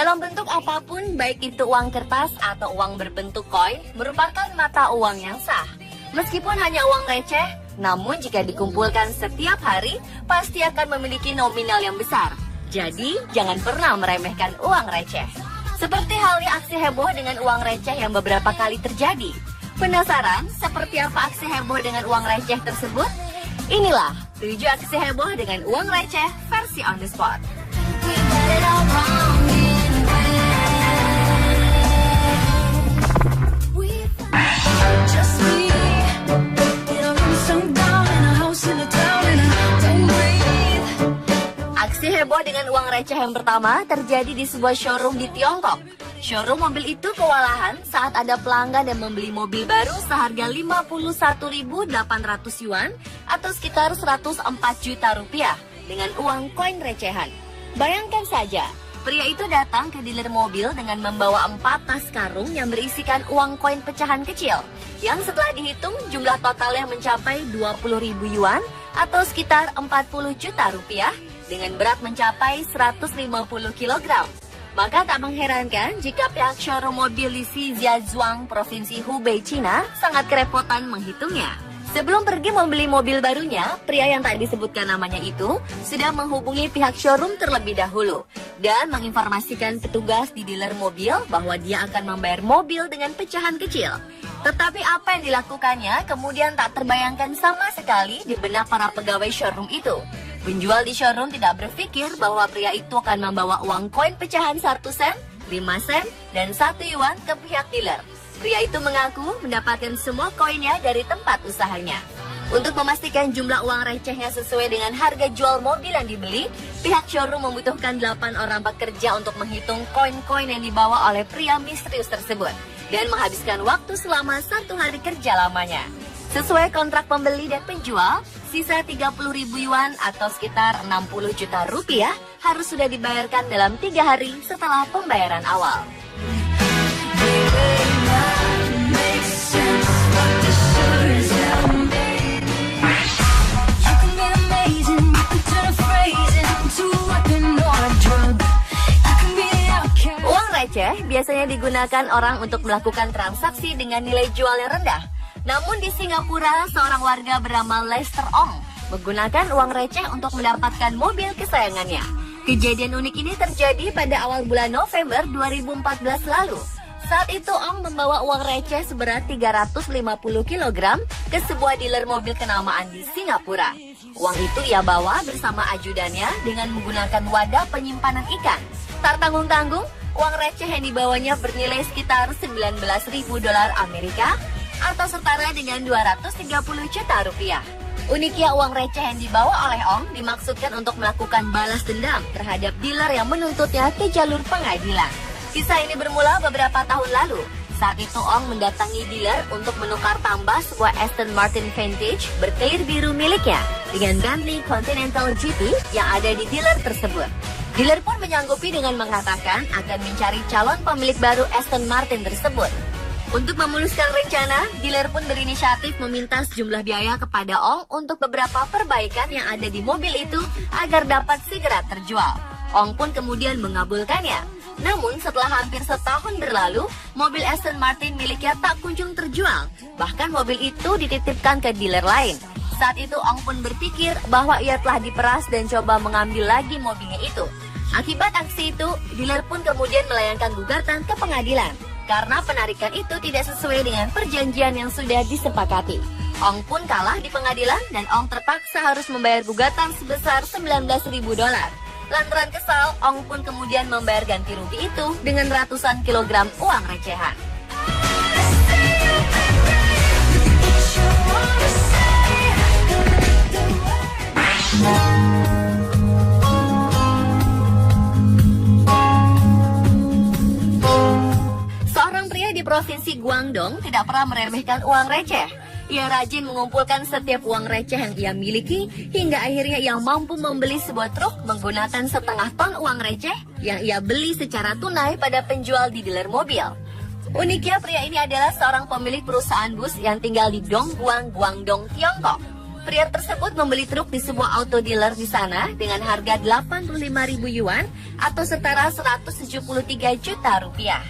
Dalam bentuk apapun, baik itu uang kertas atau uang berbentuk koin, merupakan mata uang yang sah. Meskipun hanya uang receh, namun jika dikumpulkan setiap hari, pasti akan memiliki nominal yang besar. Jadi, jangan pernah meremehkan uang receh. Seperti halnya aksi heboh dengan uang receh yang beberapa kali terjadi. Penasaran seperti apa aksi heboh dengan uang receh tersebut? Inilah 7 aksi heboh dengan uang receh versi on the spot. Aksi heboh dengan uang receh yang pertama terjadi di sebuah showroom di Tiongkok. Showroom mobil itu kewalahan saat ada pelanggan yang membeli mobil baru seharga 51.800 yuan atau sekitar 104 juta rupiah dengan uang koin recehan. Bayangkan saja, pria itu datang ke dealer mobil dengan membawa 4 tas karung yang berisikan uang koin pecahan kecil yang setelah dihitung jumlah totalnya mencapai 20.000 yuan atau sekitar 40 juta rupiah dengan berat mencapai 150 kg. Maka tak mengherankan jika pihak showroom mobil di Shijiazhuang, Provinsi Hubei, Cina sangat kerepotan menghitungnya. Sebelum pergi membeli mobil barunya, pria yang tak disebutkan namanya itu sudah menghubungi pihak showroom terlebih dahulu dan menginformasikan petugas di dealer mobil bahwa dia akan membayar mobil dengan pecahan kecil. Tetapi apa yang dilakukannya kemudian tak terbayangkan sama sekali di benak para pegawai showroom itu. Penjual di showroom tidak berpikir bahwa pria itu akan membawa uang koin pecahan 1 sen, 5 sen, dan 1 yuan ke pihak dealer. Pria itu mengaku mendapatkan semua koinnya dari tempat usahanya. Untuk memastikan jumlah uang recehnya sesuai dengan harga jual mobil yang dibeli, pihak showroom membutuhkan 8 orang pekerja untuk menghitung koin-koin yang dibawa oleh pria misterius tersebut dan menghabiskan waktu selama 1 hari kerja lamanya. Sesuai kontrak pembeli dan penjual, sisa 30.000 yuan atau sekitar 60 juta rupiah harus sudah dibayarkan dalam 3 hari setelah pembayaran awal. Uang receh biasanya digunakan orang untuk melakukan transaksi dengan nilai jual yang rendah. Namun di Singapura, seorang warga bernama Lester Ong menggunakan uang receh untuk mendapatkan mobil kesayangannya. Kejadian unik ini terjadi pada awal bulan November 2014 lalu. Saat itu Ong membawa uang receh seberat 350 kg ke sebuah dealer mobil kenamaan di Singapura. Uang itu ia bawa bersama ajudannya dengan menggunakan wadah penyimpanan ikan. Tak tanggung-tanggung, uang receh yang dibawanya bernilai sekitar 19.000 dolar Amerika atau setara dengan 230 juta rupiah. Uniknya uang receh yang dibawa oleh Ong dimaksudkan untuk melakukan balas dendam terhadap dealer yang menuntutnya ke jalur pengadilan. Kisah ini bermula beberapa tahun lalu. Saat itu Ong mendatangi dealer untuk menukar tambah sebuah Aston Martin Vantage berkelir biru miliknya dengan Bentley Continental GT yang ada di dealer tersebut. Dealer pun menyanggupi dengan mengatakan akan mencari calon pemilik baru Aston Martin tersebut. Untuk memuluskan rencana, dealer pun berinisiatif meminta sejumlah biaya kepada Ong untuk beberapa perbaikan yang ada di mobil itu agar dapat segera terjual. Ong pun kemudian mengabulkannya. Namun setelah hampir setahun berlalu, mobil Aston Martin miliknya tak kunjung terjual. Bahkan mobil itu dititipkan ke dealer lain. Saat itu Ong pun berpikir bahwa ia telah diperas dan coba mengambil lagi mobilnya itu. Akibat aksi itu, dealer pun kemudian melayangkan gugatan ke pengadilan karena penarikan itu tidak sesuai dengan perjanjian yang sudah disepakati. Ong pun kalah di pengadilan dan Ong terpaksa harus membayar gugatan sebesar 19.000 dolar. Lantaran kesal, Ong pun kemudian membayar ganti rugi itu dengan ratusan kilogram uang recehan. Di Provinsi Guangdong tidak pernah meremehkan uang receh. Ia rajin mengumpulkan setiap uang receh yang ia miliki hingga akhirnya ia mampu membeli sebuah truk menggunakan setengah ton uang receh yang ia beli secara tunai pada penjual di dealer mobil. Uniknya pria ini adalah seorang pemilik perusahaan bus yang tinggal di Dongguan, Guangdong, Tiongkok. Pria tersebut membeli truk di sebuah auto dealer di sana dengan harga 85.000 yuan atau setara 173 juta rupiah.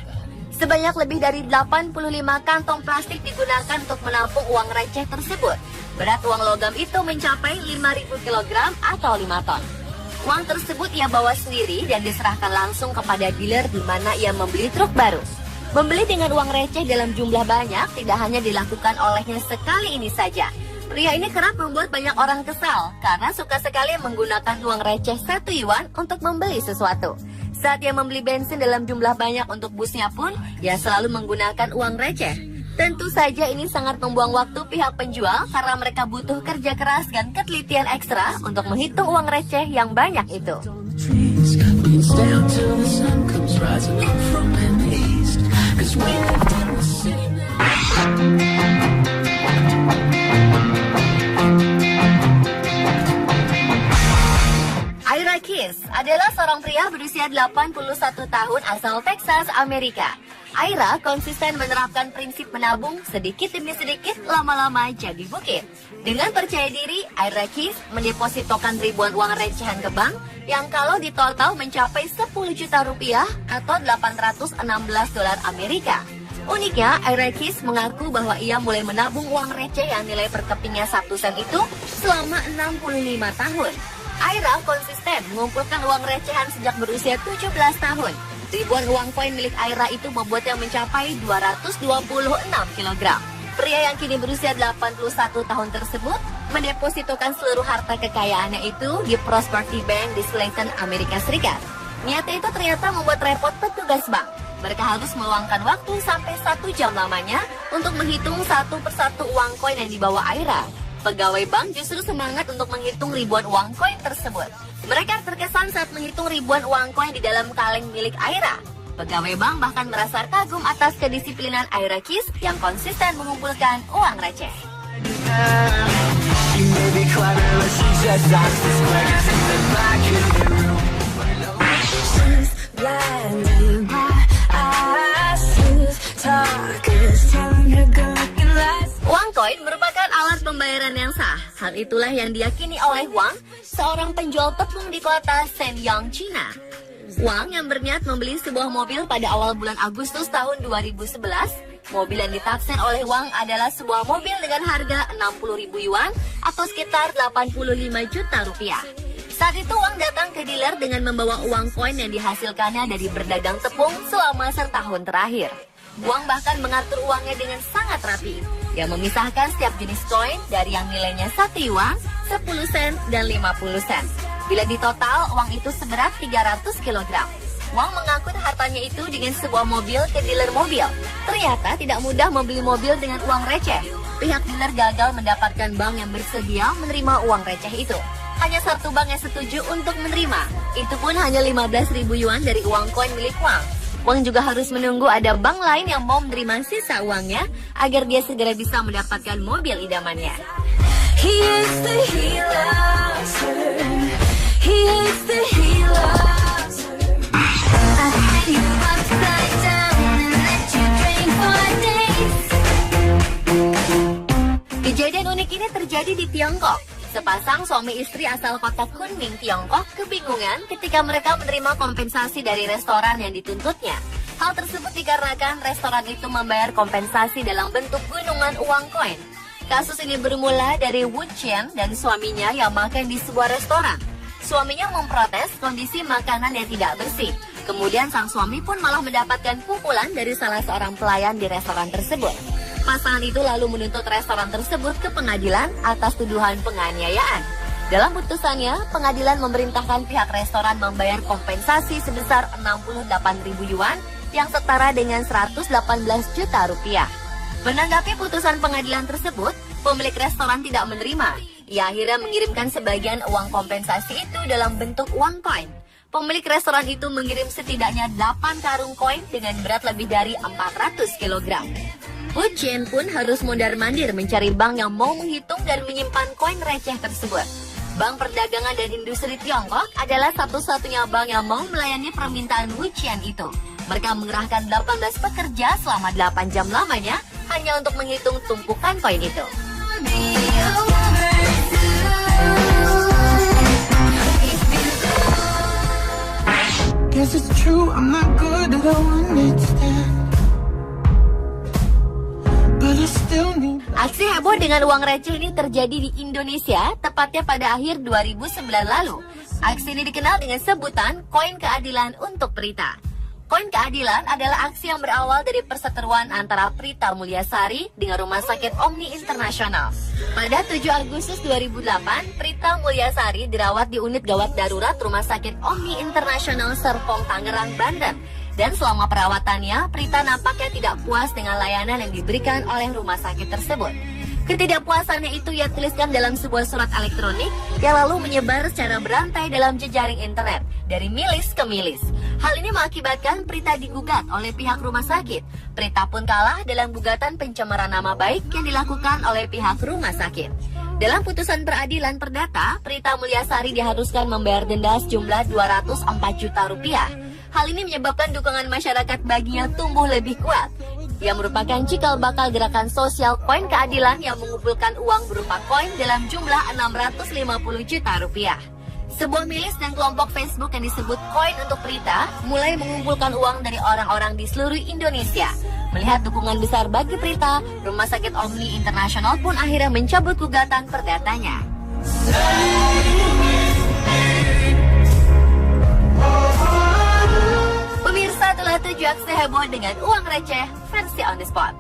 Sebanyak lebih dari 85 kantong plastik digunakan untuk menampung uang receh tersebut. Berat uang logam itu mencapai 5.000 kg atau 5 ton. Uang tersebut ia bawa sendiri dan diserahkan langsung kepada dealer di mana ia membeli truk baru. Membeli dengan uang receh dalam jumlah banyak tidak hanya dilakukan olehnya sekali ini saja. Pria ini kerap membuat banyak orang kesal karena suka sekali menggunakan uang receh 1 yuan untuk membeli sesuatu. Saat ia membeli bensin dalam jumlah banyak untuk busnya pun, ia selalu menggunakan uang receh. Tentu saja ini sangat membuang waktu pihak penjual karena mereka butuh kerja keras dan ketelitian ekstra untuk menghitung uang receh yang banyak itu. Ira Keys adalah seorang pria berusia 81 tahun asal Texas, Amerika. Ira konsisten menerapkan prinsip menabung sedikit demi sedikit, lama-lama jadi bukit. Dengan percaya diri, Ira Keys mendepositokan ribuan uang recehan ke bank yang kalau ditotal mencapai 10 juta rupiah atau 816 dolar Amerika. Uniknya, Ira Keys mengaku bahwa ia mulai menabung uang receh yang nilai per kepingnya 1 sen itu selama 65 tahun. Ira konsisten mengumpulkan uang recehan sejak berusia 17 tahun. Ribuan uang koin milik Ira itu membuatnya mencapai 226 kg. Pria yang kini berusia 81 tahun tersebut mendepositokan seluruh harta kekayaannya itu di Prosperity Bank di Slayton, Amerika Serikat. Niatnya itu ternyata membuat repot petugas bank. Mereka harus meluangkan waktu sampai 1 jam lamanya untuk menghitung satu persatu uang koin yang dibawa Ira. Pegawai bank justru semangat untuk menghitung ribuan uang koin tersebut. Mereka terkesan saat menghitung ribuan uang koin di dalam kaleng milik Ira. Pegawai bank bahkan merasa kagum atas kedisiplinan Ira Keys yang konsisten mengumpulkan uang receh. Uang koin merupakan alat pembayaran yang sah. Hal itulah yang diyakini oleh Wang, seorang penjual tepung di kota Shenyang, China. Wang yang berniat membeli sebuah mobil pada awal bulan Agustus tahun 2011. Mobil yang ditaksir oleh Wang adalah sebuah mobil dengan harga 60.000 yuan atau sekitar 85 juta rupiah. Saat itu Wang datang ke dealer dengan membawa uang koin yang dihasilkannya dari berdagang tepung selama setahun terakhir. Wang bahkan mengatur uangnya dengan sangat rapi. Dia memisahkan setiap jenis koin dari yang nilainya 1 yuan, 10 sen, dan 50 sen. Bila ditotal, uang itu seberat 300 kg. Wang mengangkut hartanya itu dengan sebuah mobil ke dealer mobil. Ternyata tidak mudah membeli mobil dengan uang receh. Pihak dealer gagal mendapatkan bank yang bersedia menerima uang receh itu. Hanya satu bank yang setuju untuk menerima. Itu pun hanya 15.000 yuan dari uang koin milik Wang. Wang juga harus menunggu ada bank lain yang mau menerima sisa uangnya agar dia segera bisa mendapatkan mobil idamannya. Kejadian unik ini terjadi di Tiongkok. Sepasang suami istri asal kota Kunming, Tiongkok kebingungan ketika mereka menerima kompensasi dari restoran yang dituntutnya. Hal tersebut dikarenakan restoran itu membayar kompensasi dalam bentuk gunungan uang koin. Kasus ini bermula dari Wu Chen dan suaminya yang makan di sebuah restoran. Suaminya memprotes kondisi makanan yang tidak bersih. Kemudian sang suami pun malah mendapatkan pukulan dari salah seorang pelayan di restoran tersebut. Pasangan itu lalu menuntut restoran tersebut ke pengadilan atas tuduhan penganiayaan. Dalam putusannya, pengadilan memerintahkan pihak restoran membayar kompensasi sebesar 68.000 yuan yang setara dengan 118 juta rupiah. Menanggapi putusan pengadilan tersebut, pemilik restoran tidak menerima. Ia akhirnya mengirimkan sebagian uang kompensasi itu dalam bentuk uang koin. Pemilik restoran itu mengirim setidaknya 8 karung koin dengan berat lebih dari 400 kg. Wu Chen pun harus mondar-mandir mencari bank yang mau menghitung dan menyimpan koin receh tersebut. Bank Perdagangan dan Industri Tiongkok adalah satu-satunya bank yang mau melayani permintaan Wu Chen itu. Mereka mengerahkan 18 pekerja selama 8 jam lamanya hanya untuk menghitung tumpukan koin itu. Guess it's true, I'm not good at a one-night stand, but I still need. Aksi heboh dengan uang receh ini terjadi di Indonesia, tepatnya pada akhir 2009 lalu. Aksi ini dikenal dengan sebutan koin keadilan untuk Prita. Koin keadilan adalah aksi yang berawal dari perseteruan antara Prita Mulyasari dengan Rumah Sakit Omni Internasional. Pada 7 Agustus 2008, Prita Mulyasari dirawat di unit gawat darurat Rumah Sakit Omni Internasional Serpong, Tangerang, Banten. Dan selama perawatannya, Prita nampaknya tidak puas dengan layanan yang diberikan oleh rumah sakit tersebut. Ketidakpuasannya itu ia tuliskan dalam sebuah surat elektronik yang lalu menyebar secara berantai dalam jejaring internet dari milis ke milis. Hal ini mengakibatkan Prita digugat oleh pihak rumah sakit. Prita pun kalah dalam gugatan pencemaran nama baik yang dilakukan oleh pihak rumah sakit. Dalam putusan peradilan perdata, Prita Mulyasari diharuskan membayar denda sejumlah 204 juta rupiah. Hal ini menyebabkan dukungan masyarakat baginya tumbuh lebih kuat. Yang merupakan cikal bakal gerakan sosial koin keadilan yang mengumpulkan uang berupa koin dalam jumlah 650 juta rupiah. Sebuah milis dan kelompok Facebook yang disebut Koin untuk Prita mulai mengumpulkan uang dari orang-orang di seluruh Indonesia. Melihat dukungan besar bagi Prita, Rumah Sakit Omni Internasional pun akhirnya mencabut gugatan perdatanya. Pemirsa, telah 7 aksi heboh dengan uang receh versi on the spot.